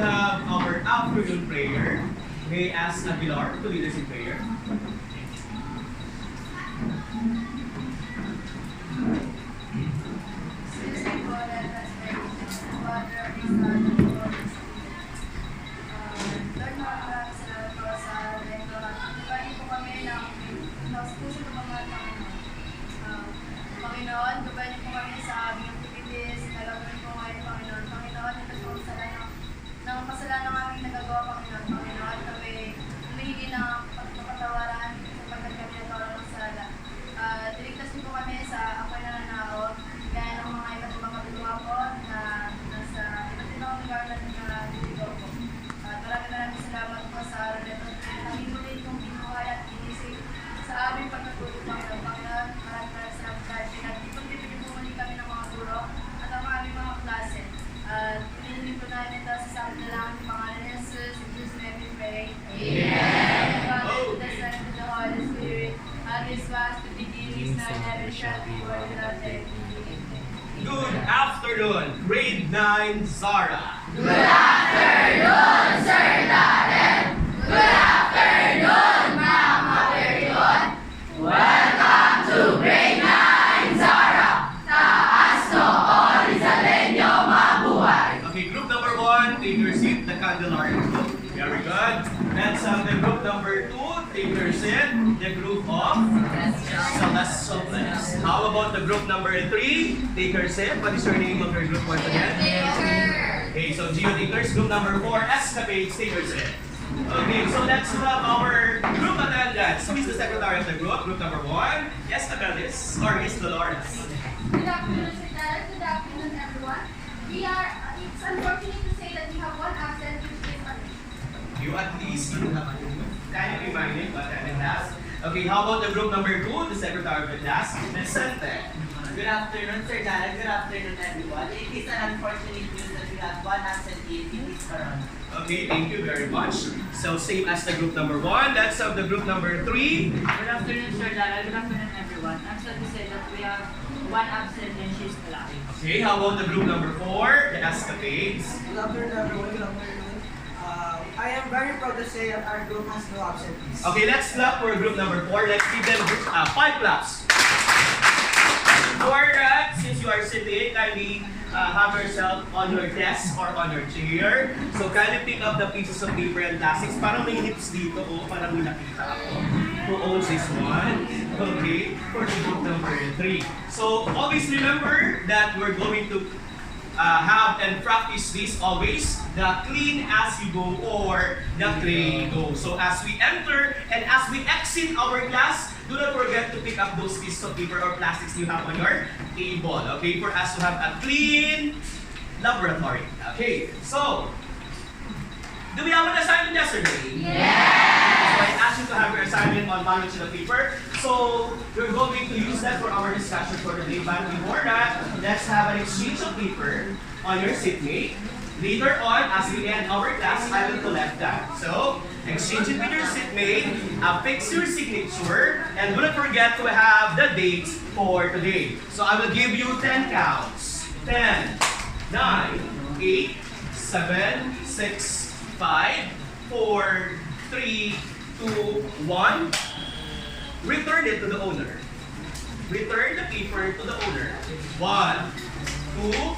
have our afternoon prayer. May I ask Aguilar to lead us in prayer. Panginoon, gabayan niyo po kami sa aming activities, nalagawin po ngayon, Panginoon. Panginoon, ito po ng kasalanan aming nagagawa, Panginoon. Panginoon, kami humihingi ng pagpapatawaran sapagkat kami nagawa ng sala. Diligtas niyo po kami sa apoy na nanao, gaya ng mga iba't ibang kapitwa po na nasa iba't ibang lugar na nililigaw po. Maraming salamat po sa araw na ito. Kami muli itong binuhay at inisip sa aming pagtutulog, Panginoon. Panginoon, maraming salamat dahil pinag-ipon-ipon po muli kami ng mga guro at ang aming mga klase. Pinilin po namin ito sa sabi na lang ng pangalan ni Jesus. In Jesus' name we pray. Amen. God, to the Son, to the Holy Spirit, as is was to be, is now, and ever shall be, world without end. Good afternoon, grade 9 Zara. Good afternoon, Sir Darren. Good afternoon, Mama Period. Welcome to grade 9 Zarah. Taas noon, Rizaleño, mabuhay. Okay, group number 1, take your seat, the Candelaria group. Very good. Let's have the group number 2, take your seat, the group of Celestial Bliss. How about the group number 3, take your seat. What is your name of your group once again? Okay, so Geotakers, group number 4, Escapades, take your seat. Okay, so let's have our group attendance. Who is the secretary of the group? Group number 1, yes, Abelis, or Miss Dolores. Good afternoon, Sir Darren. Good afternoon, everyone. It's unfortunate to say that we have one absent, which is You at least kind of reminded what attended class. Okay, how about the group number 2, the secretary of the class, Vicente? Good afternoon, Sir Darren. Good afternoon, everyone. It is an unfortunate news that we have one absentee in this corona. Okay, thank you very much. So same as the group number 1, let's have the group number 3. Good afternoon, Sir Darren. Good afternoon, everyone. I'm sad to say that we have one absent and she's alive. Okay, how about the group number 4, the Escapades? Good afternoon, everyone. Good afternoon. I am very proud to say that our group has no absentees. Okay, let's clap for group number 4. Let's give them 5 claps. For that, since you are sitting, kindly have yourself on your desk or on your chair. So kindly pick up the pieces of paper and plastics. Parang may hips dito, parang may nakita ako. Who owns this one? Okay, for the group number 3. So always remember that we're going to have and practice this always, the clean as you go or the clean go. So as we enter and as we exit our class, do not forget to pick up those pieces of paper or plastics you have on your table, okay, for us to have a clean laboratory. Okay, so, do we have an assignment yesterday? Yes! So I asked you to have your assignment on one sheet of paper. So we're going to use that for our discussion for the day. But before that, let's have an exchange of paper on your seatmate. Later on, as we end our class, I will collect that. So exchange it with your seatmate, affix your signature, and do not forget to have the dates for today. So I will give you 10 counts. 10, 9, 8, 7, 6, 5, 4, 3, 2, 1. Return it to the owner. Return the paper to the owner. 1, 2,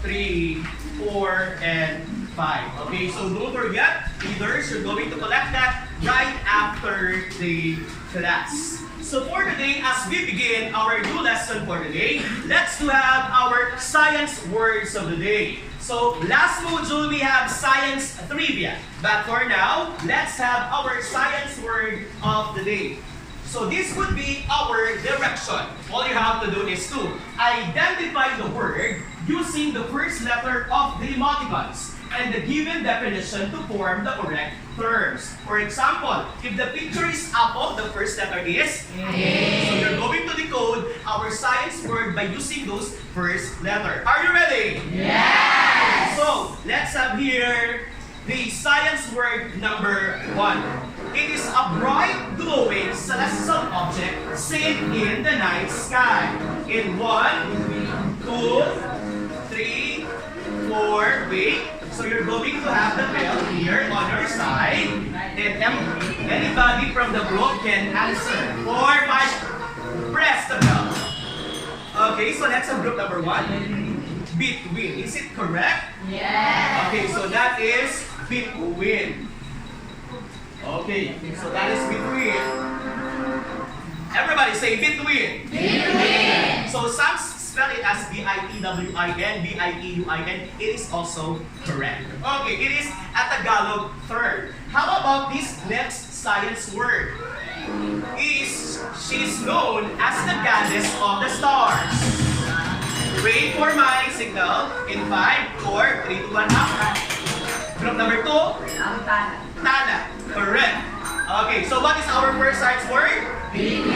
3, 4, and 5. Okay, so don't forget, leaders, you're going to collect that right after the class. So for today, as we begin our new lesson for today, let's have our science words of the day. So last module we have science trivia, but for now, let's have our science word of the day. So this would be our direction. All you have to do is to identify the word using the first letter of the emoticons and the given definition to form the correct terms. For example, if the picture is apple, the first letter is A. So you're going to decode our science word by using those first letter. Are you ready? Yes! So let's have here the science word number 1. It is a bright, glowing celestial object seen in the night sky. In 1, 2, 3, 4, wait, So you're going to have the bell here on your side. And anybody from the group can answer. 4, 5, press the bell. Okay, so that's a group number 1. Between. Is it correct? Yes. Okay, so that is between. Okay, so that is between. Everybody say between. Between. So some spell it as B-I-T-W-I-N, B-I-T-U-I-N. It is also correct. Okay, it is a Tagalog third. How about this next science word? She's known as the goddess of the stars. Wait for my signal in 5, 4, 3, 2, 1, up. Group number 2, Ang tana. Tana. Correct. Okay, so what is our first science word? Between.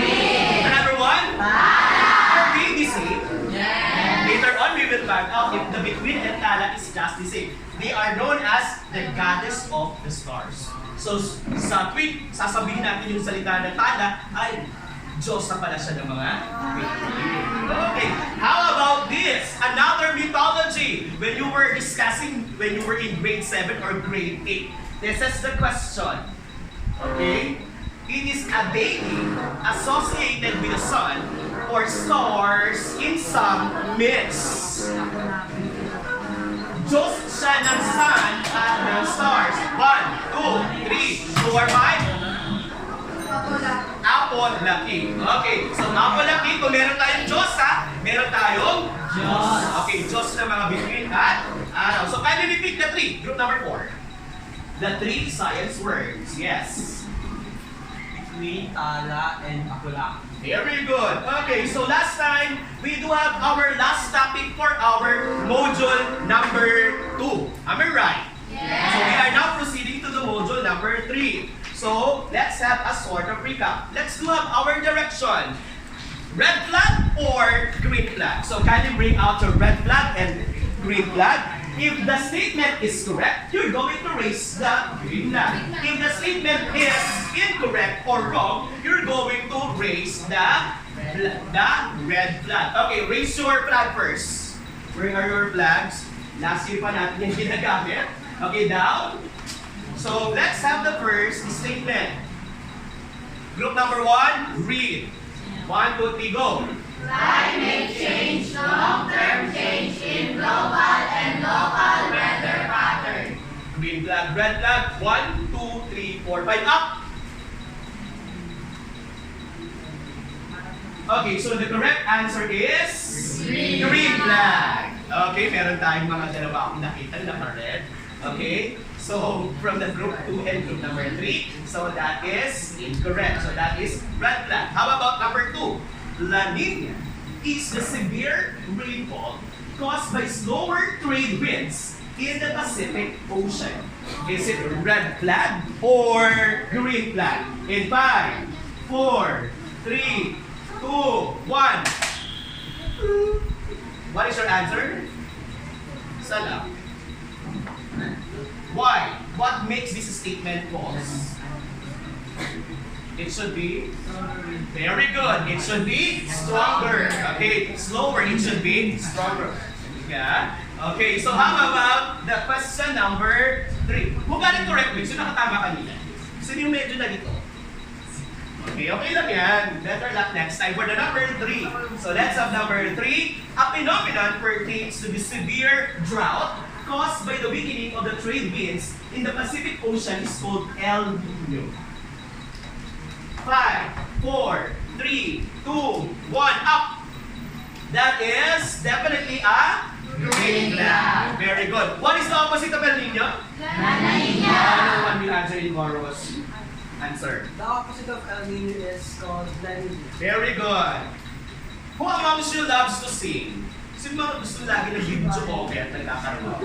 Another one? Are they the same? Yes. Later on, we will find out if the between and Tala is just the same. They are known as the goddess of the stars. So, sa tweet, sasabihin natin yung salita ng Tala ay Diyos na pala siya ng mga between. Okay, how about this? Another mythology. When you were discussing, when you were in grade 7 or grade 8, this is the question. Okay? It is a deity associated with the sun or stars in some myths. Diyos siya ng sun at ng stars. 1, 2, 3, 4, 5. Apolaki. Okay, so Apolaki, kung meron tayong Diyos ha, meron tayong Diyos. Okay, Diyos na mga between at araw. So kindly repeat the 3, group number 4. The 3 science words, yes. Between Tala and Apula. Very good. Okay, so last time, we do have our last topic for our module number 2. Am I right? Yes. So we are now proceeding to the module number 3. So let's have a sort of recap. Let's do have our direction. Red flag or green flag? So kindly bring out your red flag and green flag. If the statement is correct, you're going to raise the green flag. If the statement is incorrect or wrong, you're going to raise the red flag. Okay, raise your flag first. Where are your flags? Last year pa natin yung ginagamit. Okay, down. So let's have the first statement. Group number 1, read. 1, 2, 3, go. Climate change, long-term change in global and local weather pattern. Green flag, red flag. 1, 2, 3, 4, 5, up. Okay, so the correct answer is green flag. Okay, meron tayong mga dalawa akong nakita na red. Okay, so from the group 2 and group number 3, so that is incorrect. So that is red flag. How about number 2? La Nina is the severe rainfall caused by slower trade winds in the Pacific Ocean. Is it red flag or green flag? In 5, 4, 3, 2, 1. What is your answer? Salah. Why? What makes this statement false? It should be very good. It should be stronger. Okay, slower. It should be stronger. Yeah. Okay, so how about the question number 3? Who got it correctly? Sino nakatama kanina? Sino yung medyo na dito? Okay, okay lang yan. Better luck next time for the number 3. So let's have number 3. A phenomenon pertains to the severe drought caused by the weakening of the trade winds in the Pacific Ocean is called El Nino. 5, 4, 3, 2, 1, up. That is definitely a green flag. Very good. What is the opposite of El Nino? La Nina. No one will answer in Goro's answer. The opposite of El Nino is called La Nina. Very good. Who amongst you loves to sing? Sino mga gusto lagi ng video okay at nagkakaroon?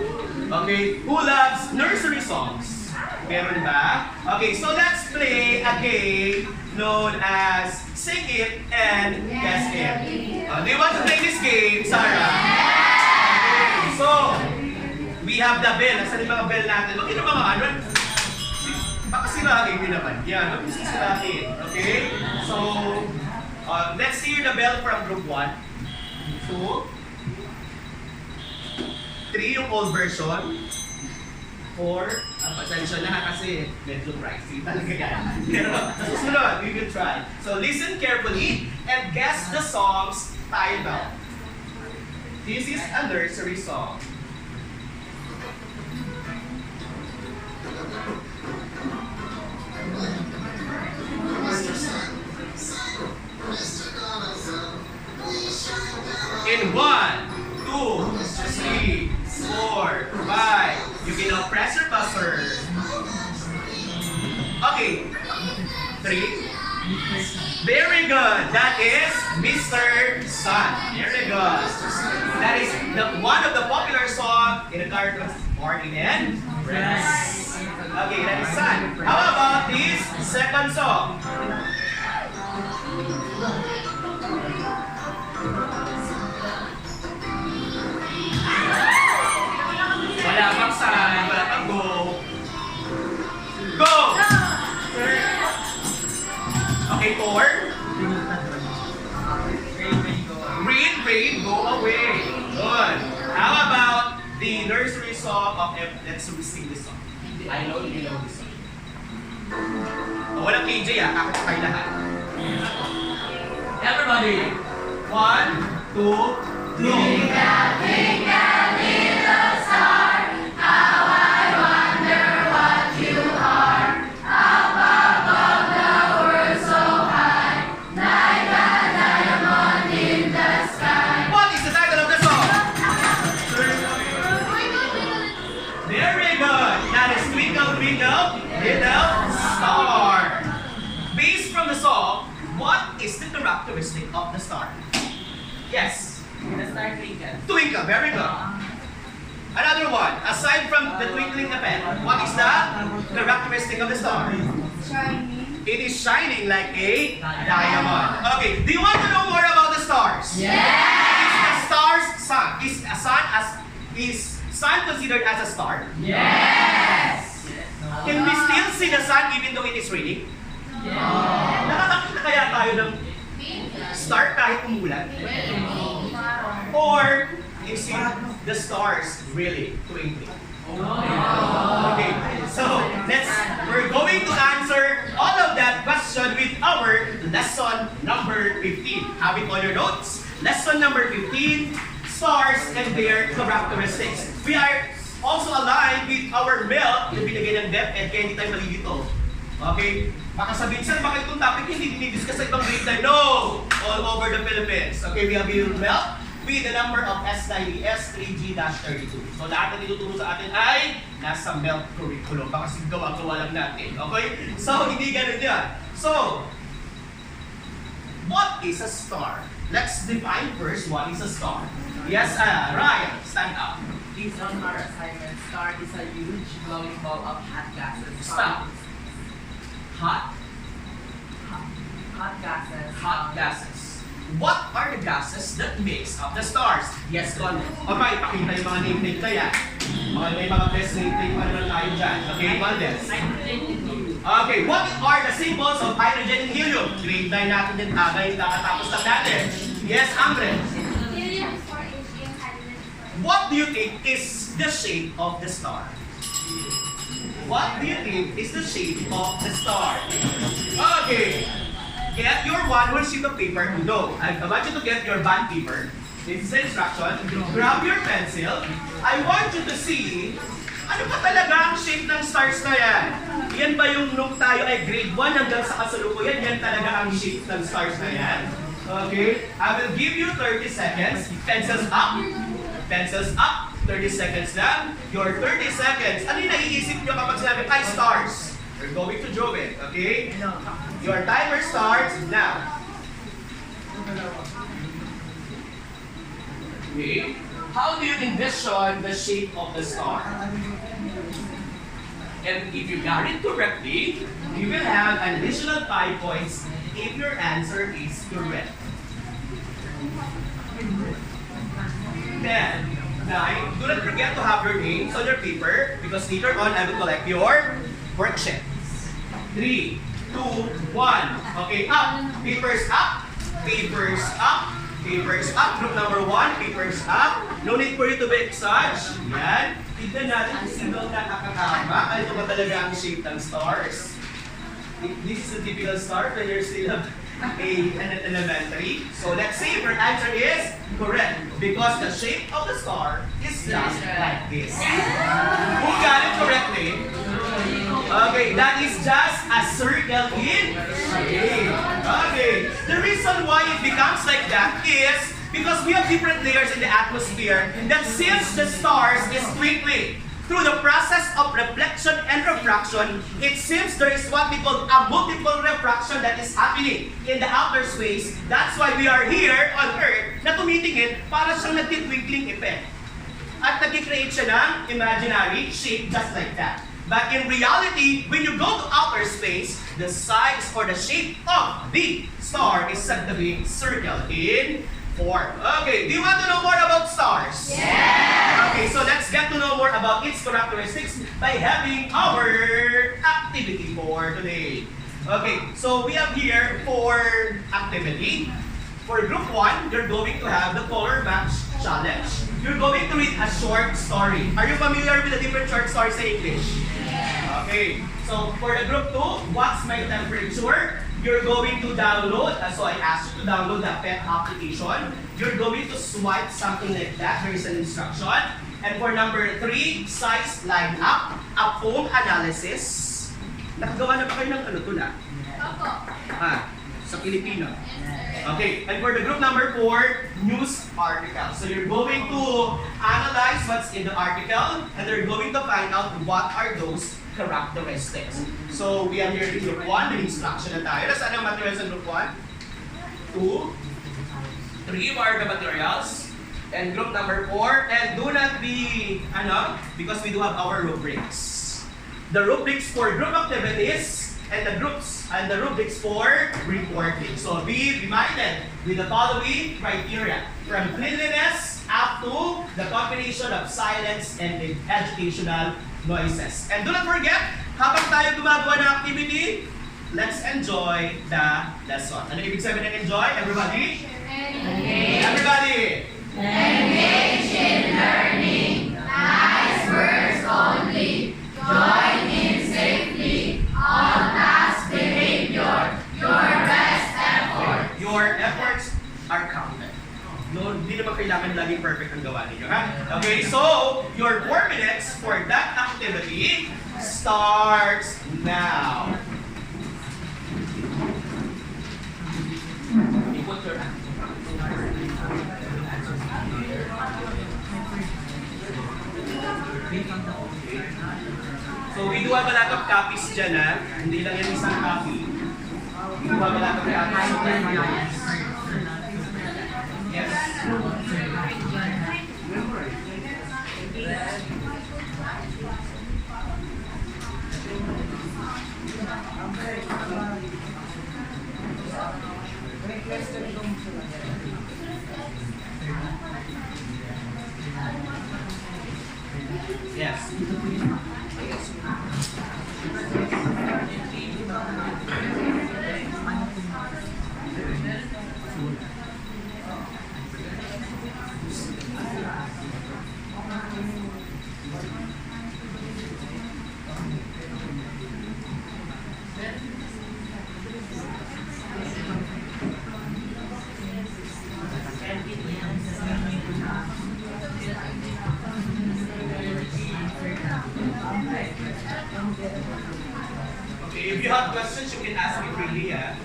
Okay, who loves nursery songs? Meron ba? Okay, so let's play a game known as Sing It and Guess It. Do you want to play this game, Sarah? Okay, so, we have the bell. Nasaan yung mga bell natin? Huwag yung mga ano? Baka sirahin nyo naman. Yan, huwag yung sisirahin. Okay? So, let's hear the bell from group 1. 2, 3 yung old version. Pasensya na kasi medyo pricey talaga yan. Pero sa susunod, we will try. So listen carefully and guess the song's title. This is a nursery song. In 1, 2, 3, 4, 5. You can now press your buzzer. Okay. 3. Very good. That is Mr. Sun. Very good. That is one of the popular songs in the cartoon Morning and Friends. Okay, that is Sun. How about this second song? Wala pang Sun, wala pang go. Go! Okay, 4. Rain, go away. Good. How about the nursery song of let's sing this song. I know you know this song. Oh, walang KJ kakit kayo lahat. Everybody. 1, 2, 3. Twinkle, twinkle, little star, how I wonder what you are. Up above the world so high, like a diamond in the sky. What is the title of the song? Very good. That is Twinkle, Twinkle, Little Star. Based from the song, what is the characteristic of the star? Yes. The star twinkle. Twinkle, very good. Another one. Aside from the twinkling effect, what is the characteristic of the star? Shining. It is shining like a diamond. Okay, do you want to know more about the stars? Yes! Is the star's sun? Is sun considered as a star? Yes! Can we still see the sun even though it is raining? Nakakakita kaya tayo ng star kahit umulan? Or is it the stars really twinkling? Okay, so we're going to answer all of that question with our lesson number 15. Have it on your notes. Lesson number 15, stars and their characteristics. We are also aligned with our milk na binigay ng DepEd kaya hindi tayo malilito. Okay? Baka sabihin, sir, bakit itong topic hindi dinidiscuss sa ibang grade time? No! All over the Philippines. Okay, we have your milk with the number of SIDS 3G-32. So lahat na tinuturo sa atin ay nasa milk curriculum. Baka gawa-gawa lang natin. Okay? So, hindi ganun yan. So, what is a star? Let's define first what is a star. Yes, Ryan, stand up. Based on our assignment, star is a huge glowing ball of hot gases. Stop. Hot gases. Hot gases. What are the gases that makes up the stars? Yes, Con. Okay, pakita yung mga name na yan. May mga best name pa naman tayo dyan. Okay, Valdes. Okay, what are the symbols of hydrogen and helium? Grade 9 natin din agay, nakatapos na natin. Yes, Ambre. Helium is for H and hydrogen is for What do you think is the shape of the star? What do you think is the shape of the star? Okay. Get your one sheet of paper. No, I want you to get your bond paper. This is the instruction. Grab your pencil. I want you to see ano pa talaga ang shape ng stars na yan. Yan ba yung nung tayo ay grade 1 hanggang sa kasalukuyan, yan talaga ang shape ng stars na yan. Okay? I will give you 30 seconds. Pencils up. Pencils up. 30 seconds lang. Your 30 seconds. Ano yung naiisip nyo kapag sinabi, ay, stars? We're going to draw it, okay? Your timer starts now. Okay. How do you envision the shape of the star? And if you got it correctly, you will have an additional 5 points if your answer is correct. 10. 9. Do not forget to have your names on your paper because later on I will collect your worksheet. 3, 2, 1. Okay, up. Papers up. Papers up. Papers up. Group number 1. Papers up. No need for you to be exage. Yan. tignan natin kung sino ang nakakakama. Ano ba talaga ang shape ng stars? This is a typical star when you're still an elementary. So let's see if your answer is correct. Because the shape of the star is just like this. Who got it correctly? Okay, that is just a circle in shape. Okay, the reason why it becomes like that is because we have different layers in the atmosphere that since the stars is twinkling, through the process of reflection and refraction, it seems there is what we call a multiple refraction that is happening in the outer space. That's why we are here on Earth na tumitingin para siyang nagtitwinkling effect. At nag-create siya ng imaginary shape just like that. But in reality, when you go to outer space, the size or the shape of the star is said to be circle in form. Okay, do you want to know more about stars? Yes! Okay, so let's get to know more about its characteristics by having our activity for today. Okay, so we have here for activity. For group 1, you're going to have the color match challenge. You're going to read a short story. Are you familiar with the different short stories in English? Yes! Okay, so for the group 2, what's my temperature? You're going to download, so I asked you to download the PET application. You're going to swipe something like that. There is an instruction. And for number 3, size line up, a foam analysis. Nakagawa na ba kayo ng ano to na? Opo. Sa Pilipino. Okay, and for the group number 4, news article. So you're going to analyze what's in the article and they're going to find out what are those characteristics. So we have here in group 1, the instruction na tayo. Saan ang materials in group 1? 2, 3 are the materials. And group number 4, and do not be, because we do have our rubrics. The rubrics for group activities and the rubrics for reporting. So be reminded with the following criteria. From cleanliness up to the combination of silence and educational noises. And do not forget, habang tayo gumagawa ng activity, let's enjoy the lesson. Ano ibig sabihin ng enjoy? Everybody? Engage. Everybody! Engage in learning. Nice words only. Join in safely. All task behavior. Your best effort. Your efforts are counted. No, hindi naman kailangan laging perfect ang gawa ninyo, ha? Okay, so your 4 minutes for that activity starts now. You put your So we do have a lot of copies dyan, ha? Hindi lang yan isang copy. We do have a lot of copies. Yes. Yes. Okay, if you have questions, you can ask me freely, yeah?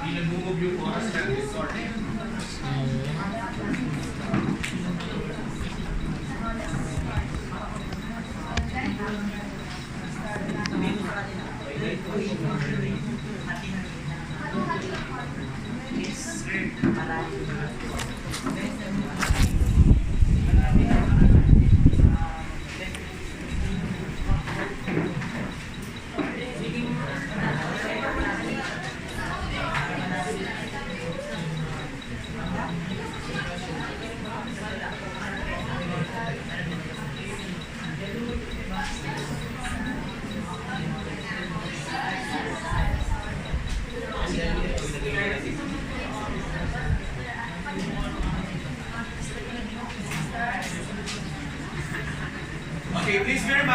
Hindi nag-move yung oras ng sorry.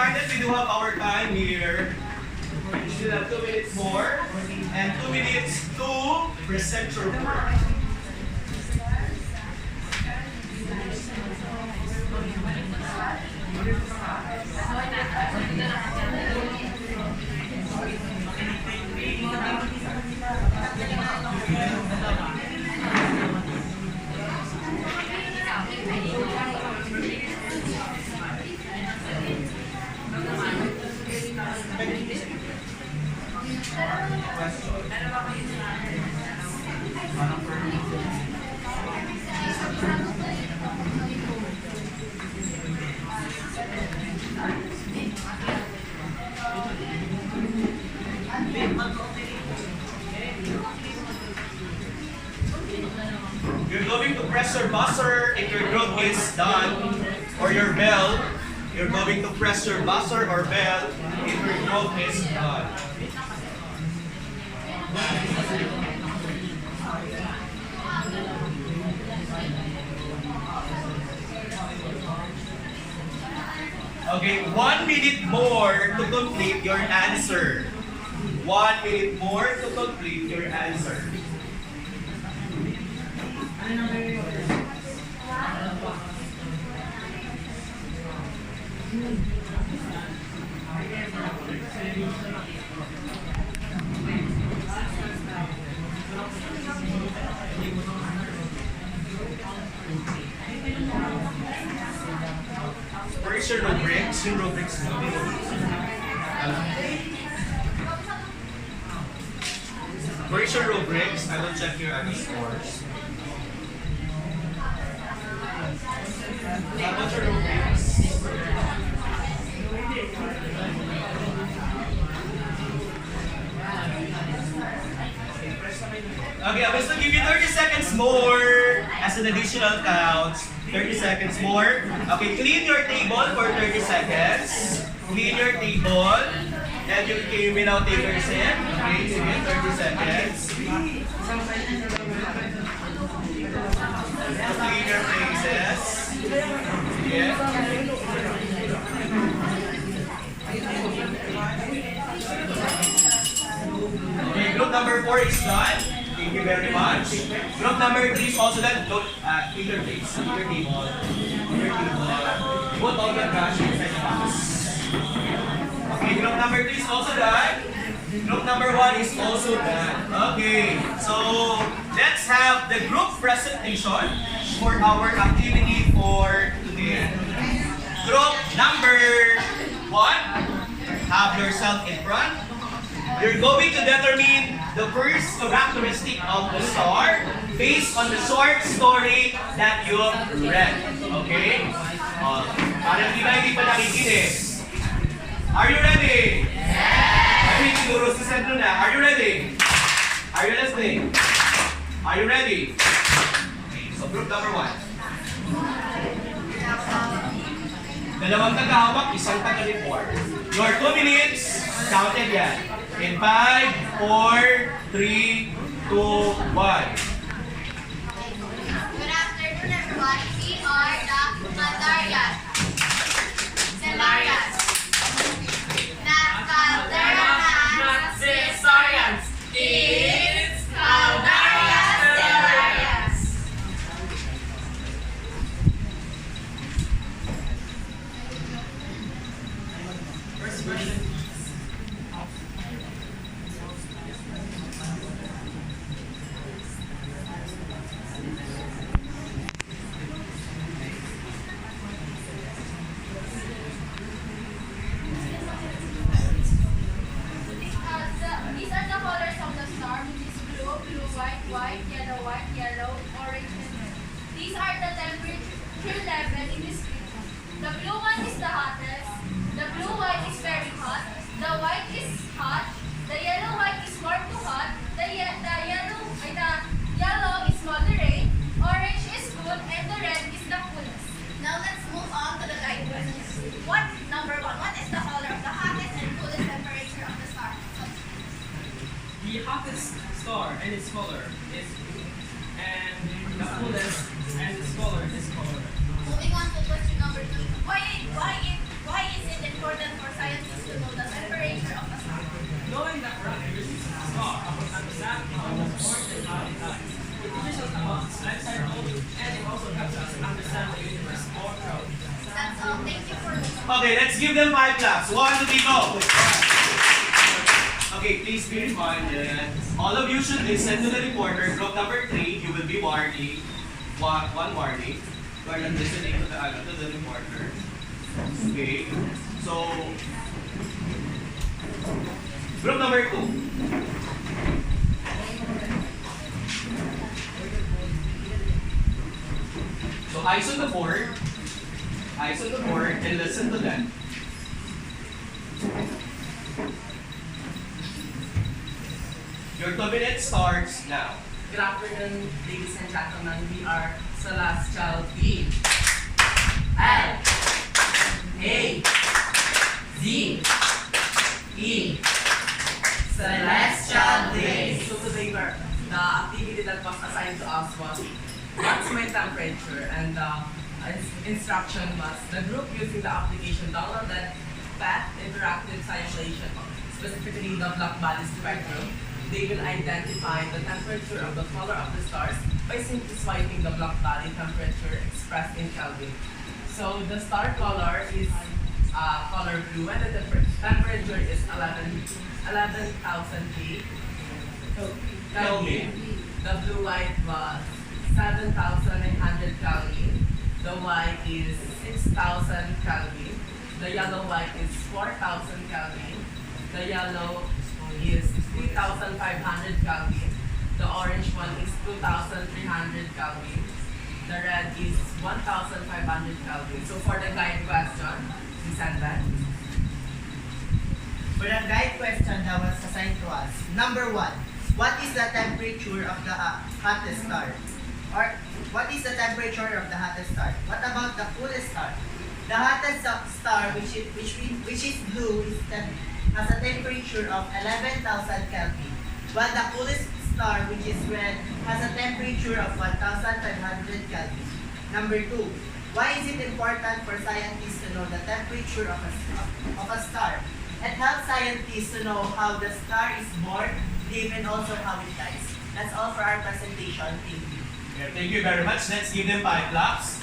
mind that we do have our time here. You still have 2 minutes more and 2 minutes to present your work. You're going to press your buzzer if your group is done, or your bell. You're going to press your buzzer or bell if your group is done. Okay, 1 minute more to complete your answer. 1 minute more to complete your answer. Where is your rubrics? Yung rubrics mo. Where is your rubrics? I will check your other scores. How about your rubrics? Okay, I'm just gonna give you 30 seconds more as an additional count. 30 seconds more. Okay, clean your table for 30 seconds. Clean your table. And you may now take your sip. Okay, sige, 30 seconds. Clean your faces. Sige. Okay, group number 4 is done. Thank you very much. Group number 3 is also done. Don't clean your face. Clean your table. Clean your table. Put all the trash inside the box. Okay, group number 3 is also done. Group number 1 is also done. Okay, so let's have the group presentation for our activity for today. Group number 1, have yourself in front. You're going to determine the first characteristic of the star based on the short story that you've read. Okay? Parang hindi pa nakikinig. Are you ready? Yes! I think siguro si Sandro na. Are you ready? Are you listening? Are you ready? Okay, so group number 1. Dalawang tagahawak, isang taga-report. Your 2 minutes, counted yan. In 5, 4, 3, 2, 1. Good afternoon, everyone. We are the Zarahs. Zarahs. Science is Zarahs. First question. These are the colors of the star, which is blue, blue, white, white, yellow, orange, and red. These are the temperature level in this picture. The blue one is the hottest. The blue white is very hot. The white is hot. The yellow white is more too hot. The yellow is moderate. Orange is good, and the red is the coolest. Now let's move on to the light questions. Number 1, what is the color of the hottest and coolest temperature of the star? The hottest star and its color is blue, and the coolest and its color is color. Moving on to question number 2. Why Why is it important for scientists to know the temperature of a star? Knowing the characteristics of a star helps understand how it was born and how it dies. It teaches us about its life cycle, and it also helps us understand the universe more thoroughly. That's all. Thank you for listening. Okay, let's give them 5 claps. 1, 2, 3, go! Okay, please be reminded, all of you should listen to the reporter. Group number 3, you will be warning. One warning. You are not listening to the reporter. Okay, so group number 2. So eyes on the board. Eyes on the board and listen to them. Your 2 minutes starts now. Good afternoon, ladies and gentlemen. We are Celestial B. L. A. Z. E. Celestial Days. So today, the activity that was assigned to us was what's my temperature, and the instruction was the group using the application downloaded PATH interactive simulation, specifically the black body spectrum. They will identify the temperature of the color of the stars by simply swiping the black body temperature expressed in Kelvin. So the star color is color blue, and the temperature is 11,000 Kelvin. The blue light was 7,900 Kelvin. The white is 6,000 Kelvin. The yellow light is 4,000 Kelvin. The yellow is 3,500 Kelvin. The orange one is 2,300 Kelvin. The red is 1,500 Kelvin. So for the guide question, we send that. For the guide question that was assigned to us, number 1, what is the temperature of the hottest star? Or what is the temperature of the hottest star? What about the coolest star? The hottest star, which is blue, has a temperature of 11,000 Kelvin, while the coolest star, which is red, has a temperature of 1,500 Kelvin. Number 2, why is it important for scientists to know the temperature of a star? It helps scientists to know how the star is born, and also how it dies. That's all for our presentation. Thank you. Yeah, thank you very much. Let's give them 5 claps.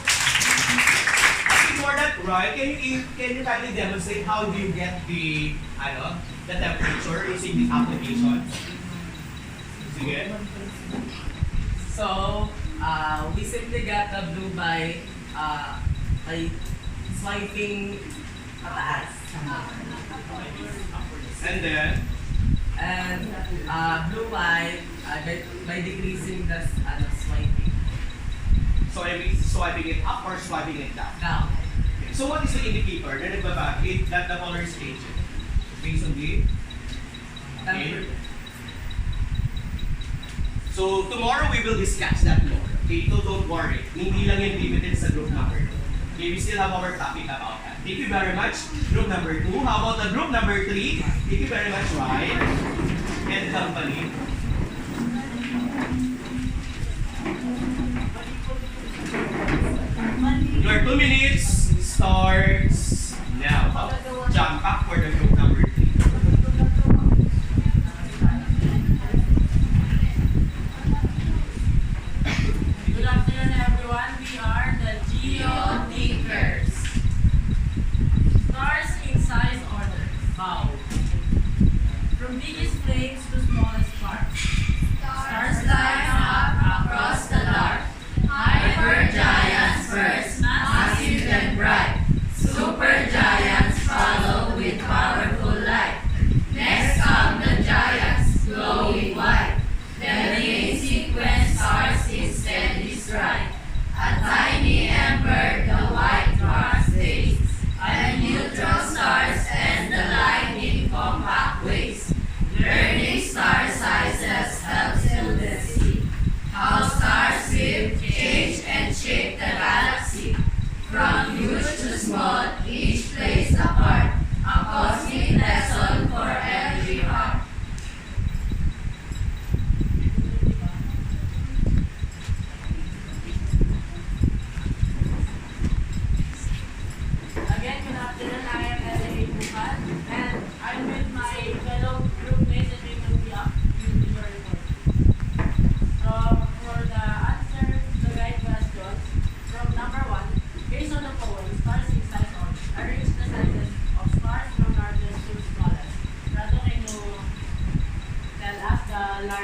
Before that, Roy, can you kindly demonstrate how do you get the temperature using this application? Sige. So, we simply get the blue by swiping pataas. And then, And blue white by decreasing the swiping swiping it up or swiping it down? down. Okay. So what is the indicator na nagbabahid that the color is changing? Based on the... Okay. So tomorrow we will discuss that more. Okay, so don't worry. Hindi lang yan limited sa group number 2. Okay, we still have our topic about that. Thank you very much, group number 2. How about the group number 3? Thank you very much, Ryan and company. Your 2 minutes starts now. Jump up for the group number 3. Good afternoon, everyone. We are the Geothinkers. Stars in size order. Wow. From biggest flames to smallest spark.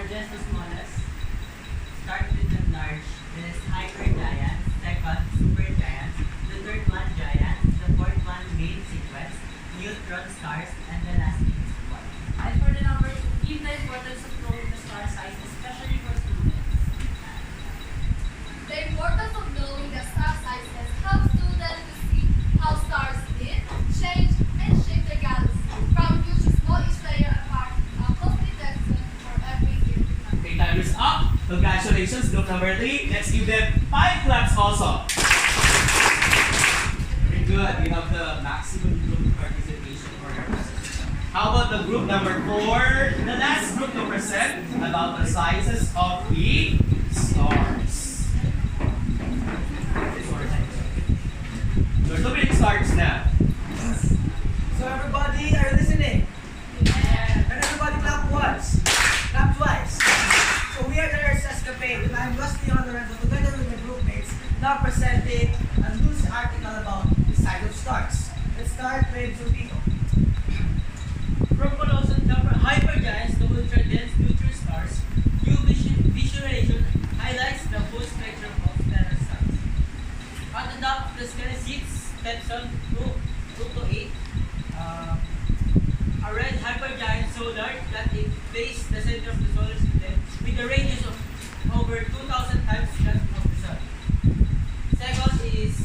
largest to smallest. Start with the large, then is hypergiant, second supergiant, the third one giant, the fourth one main sequence, neutron stars, and the last is one. And for the number 2, give the importance of knowing the star size, especially for students. The importance of knowing the star sizes helps students to see how stars live, change, and shape the galaxy, from huge to small-ish layer apart, a complete lesson for every year to come. Okay, time is up. Congratulations, group number 3. Let's give them 5 claps also. Very good. You have the maximum group participation for your presentation. How about the group number 4? The last group to present about the sizes of the stars. So 2 minutes starts now. So everybody, are you listening? And everybody clap once, clap twice. So we are the Earth's Escapade, and I'm Rusty Honorable together with my group mates, now presenting a news article about the size of stars. Let's start with Zubito. From colossal hypergiants to ultra-dense neutron stars, new visualization highlights the full spectrum of stellar stars. At the top of the scale sits Stepson 2 to 8, a red hypergiant so large that it faced the center of the solar system with a radius of over 2,000 times that of the sun. Second is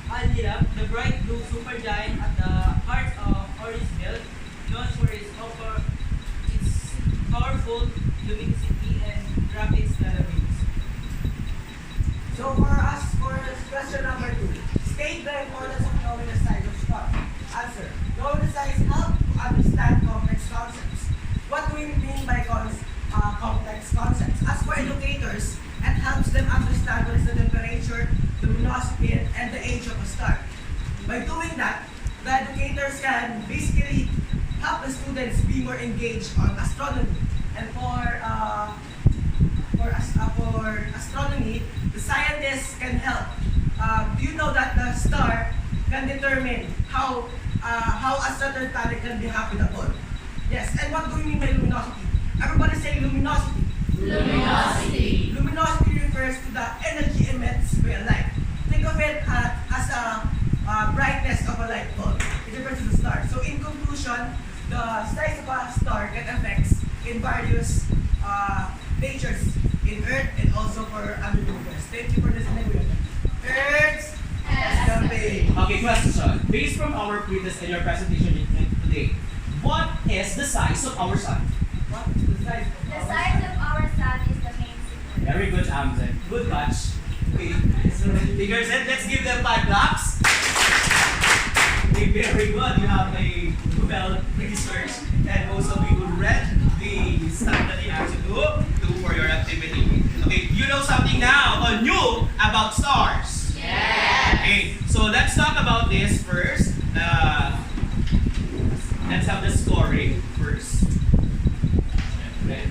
Alira, the bright blue supergiant at the heart of Orange Belt, known for its powerful luminosity and rapid stellar waves. So for us, for question number 2, state the importance of knowing the size of stars. Answer. Knowing the size helps to understand complex concepts. What do we mean by complex concepts? As for educators, it helps them understand what is the temperature, luminosity, and the age of a star. By doing that, the educators can basically help the students be more engaged on astronomy. And for astronomy, the scientists can help. Do you know that the star can determine how a certain planet can be habitable? Yes. And what do we mean by luminosity? Everybody say luminosity. Luminosity. Luminosity refers to the energy emitted by a light. Think of it as a brightness of a light bulb. It refers to the star. So in conclusion, the size of a star can affect in various natures in Earth and also for other universe. Thank you for listening. Earth's Escapade. Okay, question. Based from our previous and your presentation today, what is the size of our sun? What is the size of The our size of our sun is the main sequence. Very good, Amzen. Good catch. Okay, so figures it. Let's give them 5 claps. Okay, very good. You have a well research and also we will read the stuff that you have to do for your activity. Okay, you know something now new about stars. Yes. Okay, so let's talk about this first. Let's have the scoring first. Okay.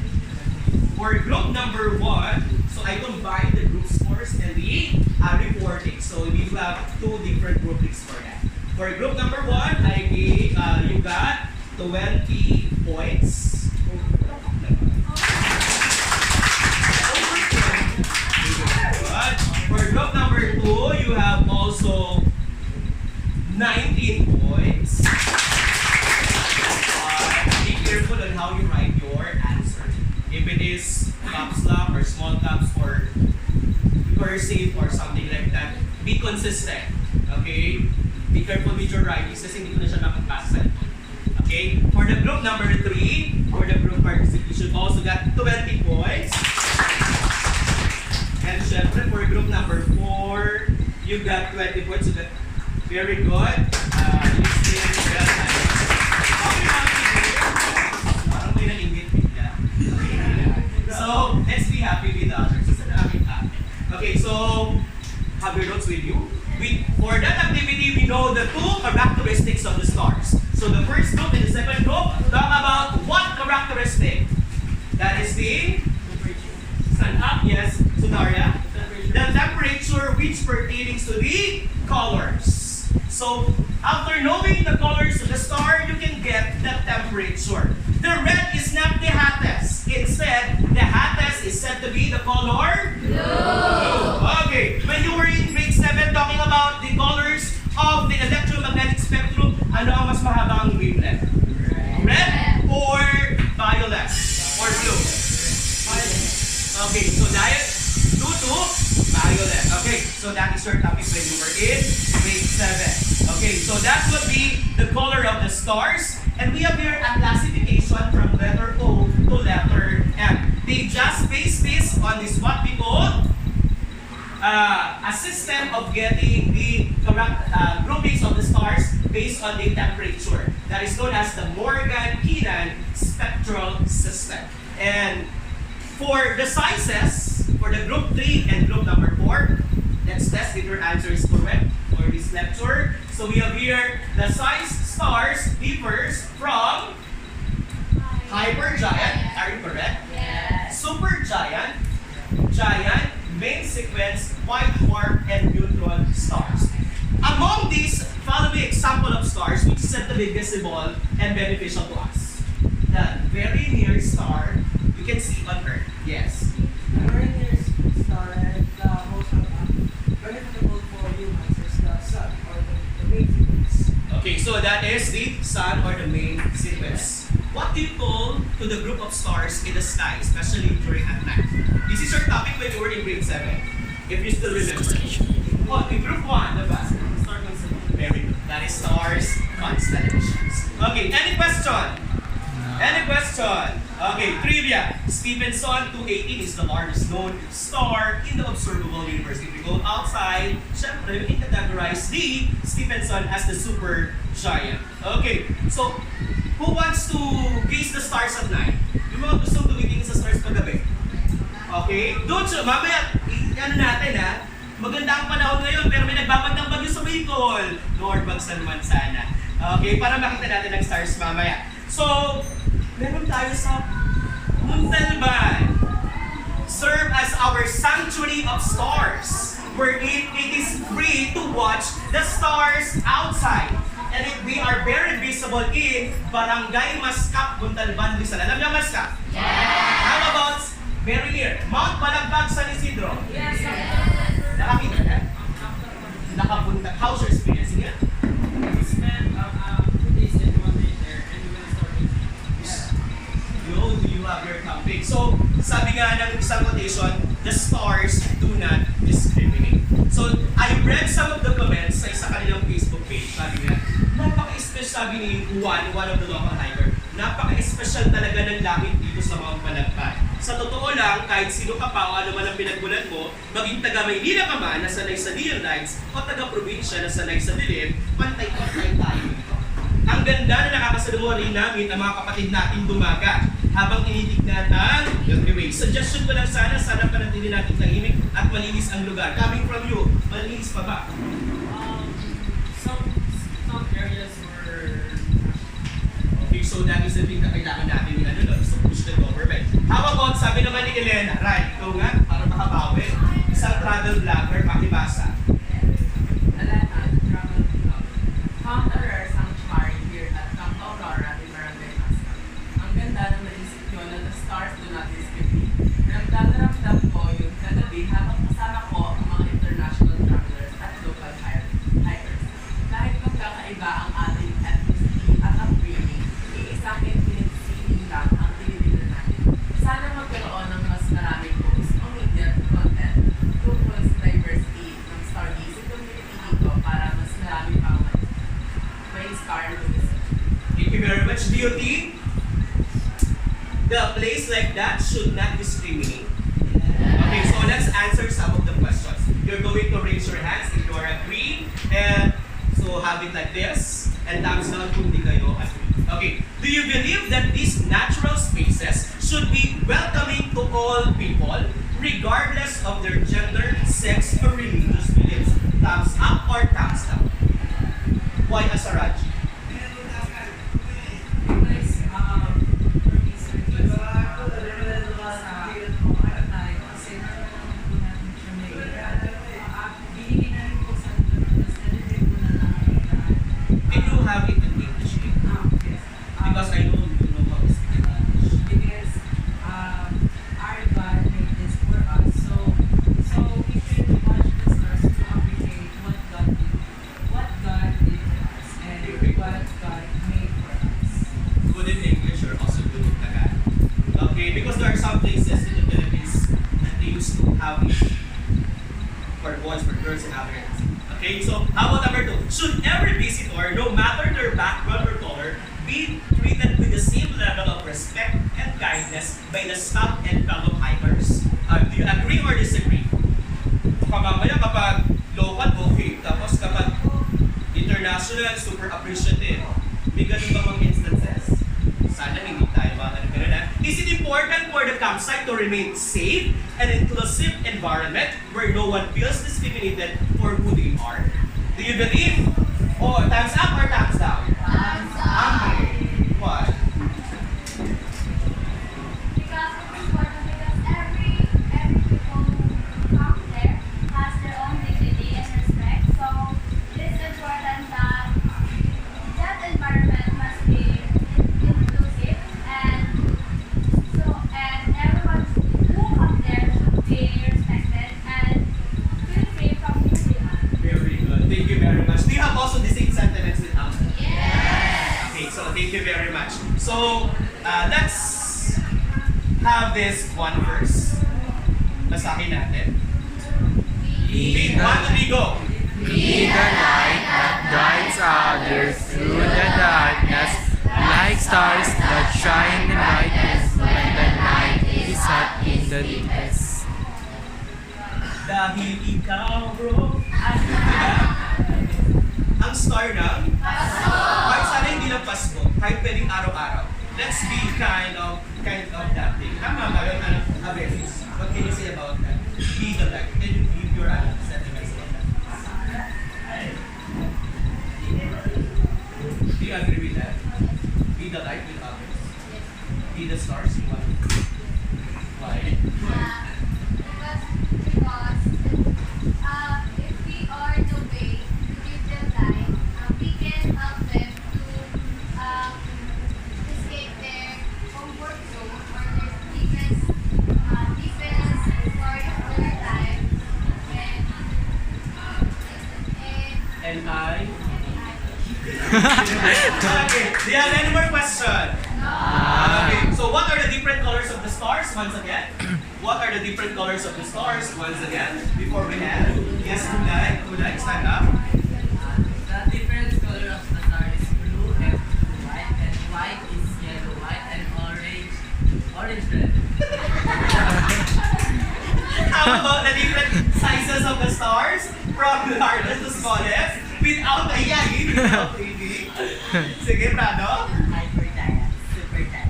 For group number 1, so I combined the group scores and the reporting. So we have 2 different groupings for that. For group number 1, I gave you got 20 points. Good. For group number 2, you have also 19 points. Be careful on how you write your answer. If it is caps lock or small caps or cursive or something like that, be consistent. Okay? Be careful with your writings kasi hindi ko na siya nakapasa. Okay? For the group number 3, for the group participation, also got 20 points. And syempre, for group number 4, you got 20 points. So that very good. Listening well. Parang may nainggit bigla. So, let's be happy with others. Okay, so, have your notes with you. For that activity, we know the 2 characteristics of the stars. So the first group and the second group talk about what characteristic? That is the sun up, yes, Sudaria. The temperature which pertaining to the colors. So after knowing the colors of the star, you can get the temperature. The red is not the hottest. Instead, the hattest is said to be the color blue. Okay, when you were in grade 7 talking about the colors of the electromagnetic spectrum, ano ang mas mahaba ang wavelength? Red or violet? Or blue? Okay, so dahil blue to violet. Okay, so that is your topic when you were in grade 7. Okay, so that would be the color of the stars. And we have here a classification from letter O to letter M. They just base this on this what we call a system of getting the groupings of the stars based on the temperature. That is known as the Morgan-Keenan spectral system. And for the sizes, for the group 3 and group number 4, let's test if your answer is correct for this lecture. So we have here the size stars differs from hypergiant, are you correct? Yes. Supergiant, giant, main sequence, white dwarf, and neutron stars. Among these, follow the example of stars which is said to be visible and beneficial to us. The very near star you can see on Earth. Yes. The very nearest star and the most benefitable for humans is the sun or the main sequence. Okay, so that is the sun or the main sequence. What do you call to the group of stars in the sky, especially during at night? This is your topic when you were in grade 7, if you still remember. Oh, in group 1, diba? Star constellation. Very good. That is stars, constellations. Okay, any question? Any question? Okay, trivia. Stephenson 218 is the largest known star in the observable universe. If we go outside, syempre, we can categorize the Stephenson as the super giant. Okay, so who wants to gaze the stars at night? Yung mga gustong tumitingin sa stars paggabi? Okay, doon siya. Mamaya, ano natin ha? Maganda ang panahon ngayon pero may nagbabagdang bagyo sa Bicol. Lord, bagsan man sana. Okay, para makita natin ang stars mamaya. So, meron tayo sa Muntalban. Serve as our sanctuary of stars, wherein it is free to watch the stars outside. And they are very visible in Barangay Mascap, Muntalban, Rizal. Alam niyo ang Mascap? Yes. How about very near Mount Balagbag, San Isidro? Yes. Nakakita ka? Nakapunta. How's your experience here? We spent 2 days and 1 day there, and we will start with Do you have your topic? So, sabi nga ng isang quotation, the stars do not discriminate. So, I read some of the comments sa isa kanilang Facebook page. Sabi nga, napaka-special, sabi ni Juan, one of the local hiker, napaka-special talaga ng langit dito sa Mount Balagbag. Sa totoo lang, kahit sino ka pa o ano man ang pinagmulan mo, maging taga Maynila ka man na sanay sa neon lights o taga-probinsya na sanay sa dilim, pantay-pantay tayo dito. Ang ganda na nakakasalungo rin namin ang mga kapatid natin dumaga habang tinitignan ang Milky Way. Suggestion ko lang sana panatili natin tahimik at malinis ang lugar. Coming from you, malinis pa ba? some areas were Okay, so that is the thing na kailangan natin yung to push the government. How about, sabi naman ni Elena, right, ikaw nga, para makabawi, isang travel vlogger, pakibasa. Elena, travel vlog. Found a rare sanctuary here at Camp Aurora in Barangay Mascap. Ang ganda na naisip nyo na the stars do not discriminate. Ramdam ko yung kagabi habang kasama ko ang mga international travelers at local hikers. Kahit magkakaiba ang ating ethnicity at upbringing, iisang infinity lang ang tinitingnan natin. Sana magkaroon ng mas maraming posts o media content tungkol sa diversity ng stargazing community dito para mas marami pang may star to visit. Thank you very much. Do you think the place like that should not discriminate? Okay, so let's answer some of the questions. You're going to raise your hands if you are agree, and so have it like this, and thumbs down kung di kayo agree. Okay, do you believe that these natural spaces should be welcoming to all people, regardless of their gender, sex, or religious beliefs? Thumbs up or thumbs down? Why Asaraji? Can you have it in English? Because I know you know how to speak English. Because have it for boys, for girls, and others. Okay, so how about number 2? Should every visitor, no matter their background or color, be treated with the same level of respect and kindness by the staff and fellow hikers? Do you agree or disagree? Mamaya kapag local, okay. Tapos kapag international, super appreciative. May ganun ba mga instances? Sana hindi tayo ganun. Is it important for the campsite to remain safe and inclusive environment where no one feels discriminated for who they are? Do you believe? Oh, thumbs up or thumbs down? Thumbs up. Okay. What? Because it's important because every people who come there has their own dignity and respect. So it is important that that environment must be inclusive and everyone who comes there should be respected and feel free from who they are. Very good. Thank you very much. Do you have also the same sentiments with us? Yes. Okay, so thank you very much. So, let's have this one verse. Basahin natin. Okay, 1, 2, 3, go! Be the light that guides others through the darkness, like stars that shine in brightness when the night is hot in the deepest. Dahil ikaw, bro. Ang star ng kahit sana hindi lang Pasko, kahit pwedeng araw-araw. Let's be kind of that thing. Tama ba yun? Awareness. What can you say about that? Be the light. Can you give your sentiments about that? Do you agree with that? Be the light with others. Be the stars you want. Why? Because if we are the way to give them light, we can help them to escape their comfort zone or their deepest part of their life. And I? Okay, do you have any more question? Okay, so what are the different colors of the stars once again? What are the different colors of the stars once again? Before we have, yes, Kulay, stand up. The different color of the star is blue and white is yellow, white and orange red. How about the different sizes of the stars? From the largest to smallest? Without the ED, without the ED? Sige, Prado. Hyper giant, super giant.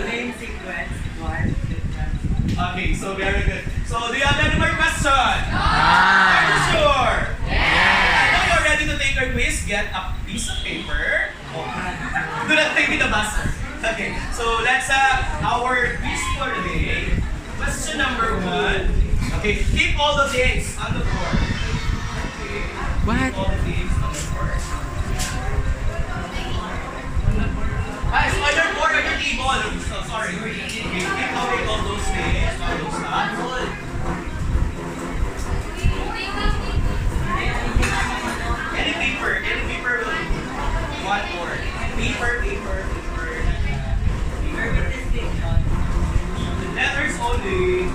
Name sequence, dwarf, different. Okay, so very good. So, do you have any more question? Ah. Are you sure? Yes. I know you're ready to take our quiz. Get a piece of paper. Do not take me the buzzer. Okay, so let's have our quiz for today. Question number 1. Okay, keep all the dates on the board. Okay. What? Keep all the dates on the board. Guys, on your board, on your table. So, sorry. Okay, keep away all those dates, all those stuff. Any paper will do. One more. Paper. The letters only.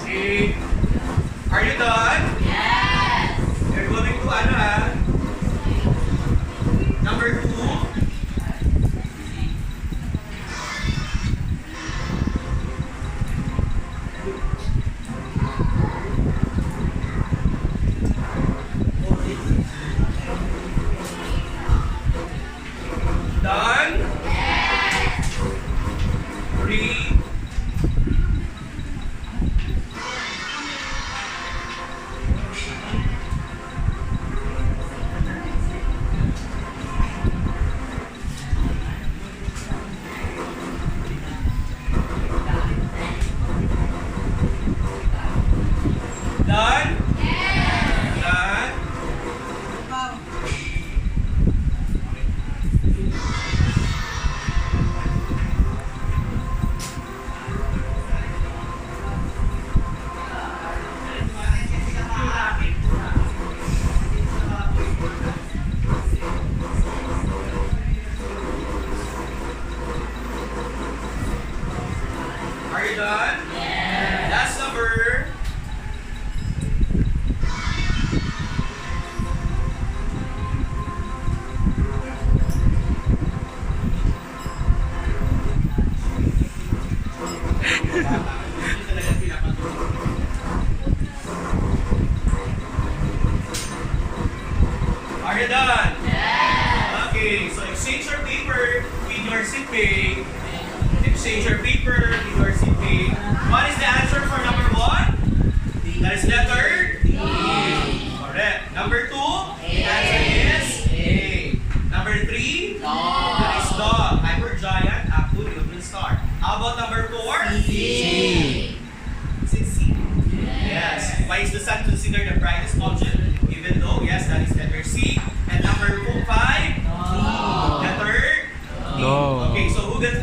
Okay. Are you done? Yes. You're going to number 2. Done? Yes. 3. Done? Yes. Done? exchange your paper with your seatmate. Exchange your paper with your seatmate. What is the answer for number 1? That is letter D. Correct. Number 2? The answer is A. Number 3? That is dog. Hypergiant, Apple, European star. How about number 4? C. Is it C? Yes. Why is the sun considered the brightest object? Even though, yes, that is letter C. And number 5? Letter D. No. Okay, so who got 5?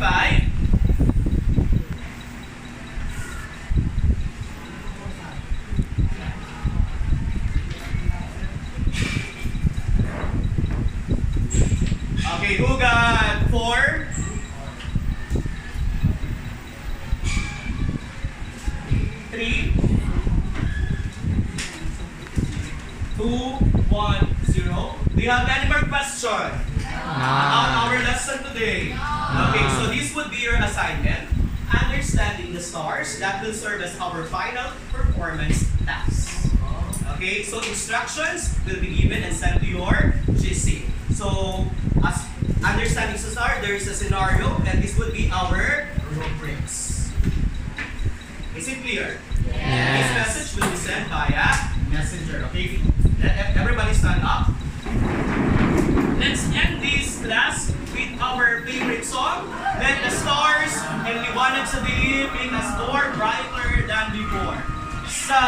Okay, who got 4? 3, 2, 1, 0. Do you have any more question about our lesson today? Okay, so this would be your assignment. Understanding the stars that will serve as our final performance task. Okay, so instructions will be given and sent to your GC. So, as understanding the star, there is a scenario, and this would be our rubrics. Is it clear? This message will be sent via messenger. Okay, let everybody stand up. Let's end this class with our favorite song. Let the stars and liwanag sa dilim make us more brighter than before. Sa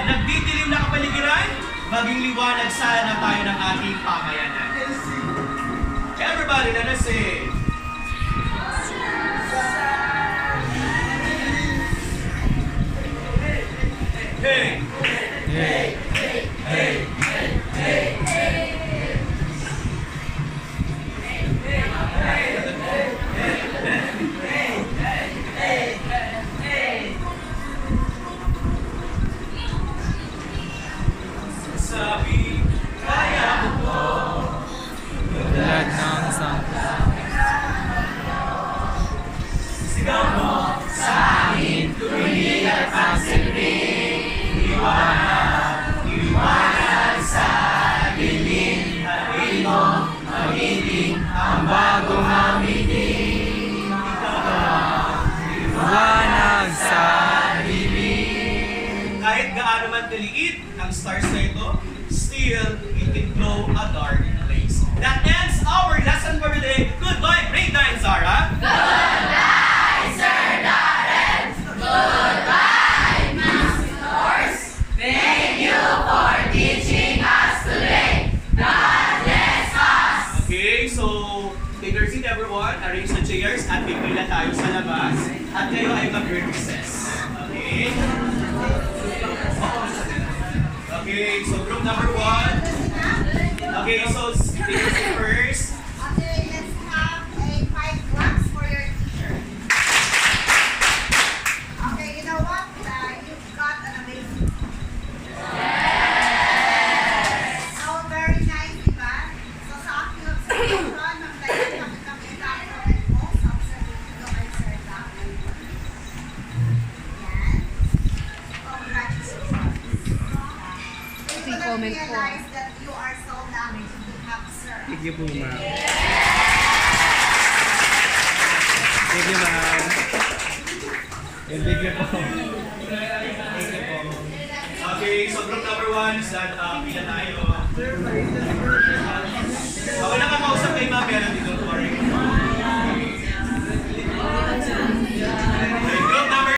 nagdidilim na kapaligiran, maging liwanag sana tayo ng ating pamayanan. Everybody, let us sing. Hey! Hey. Hey! Hey! Sabi, kaya mo to. Lahat ng sangka. Sigaw mo sa akin, tumilat ang silbing. Liwanag, liwanag sa dilim. Hatiin mo, magiting ang bagong amitin. Liwanag sa dilim. Kahit gaano man kaliit ang stars na ito, still it can glow a dark place. That ends our lesson for today. Goodbye, grade 9, Zarah. Goodbye, Sir Darren. Goodbye, Master Horse. Thank you for teaching us today. God bless us. Okay, so take your seat everyone. Arrange the chairs at pipila tayo sa labas. At kayo ay mag-recess. Okay? Okay, so group number 1. Okay, so take your seat first. Okay, let's have a 5 claps for your teacher. Okay, you know what? You've got an amazing teacher. So very nice, diba? So sa aking observation, ng dahil nakikita ko and most observation ko kay Sir Darren. Yan. Congratulations. You will realize that you are so lucky to have Sir. Thank you po, ma'am. Thank you, ma'am. Thank you po. Okay, so group number 1, stand up. Pila tayo. Ako na kakausap kay ma'am, meron dito.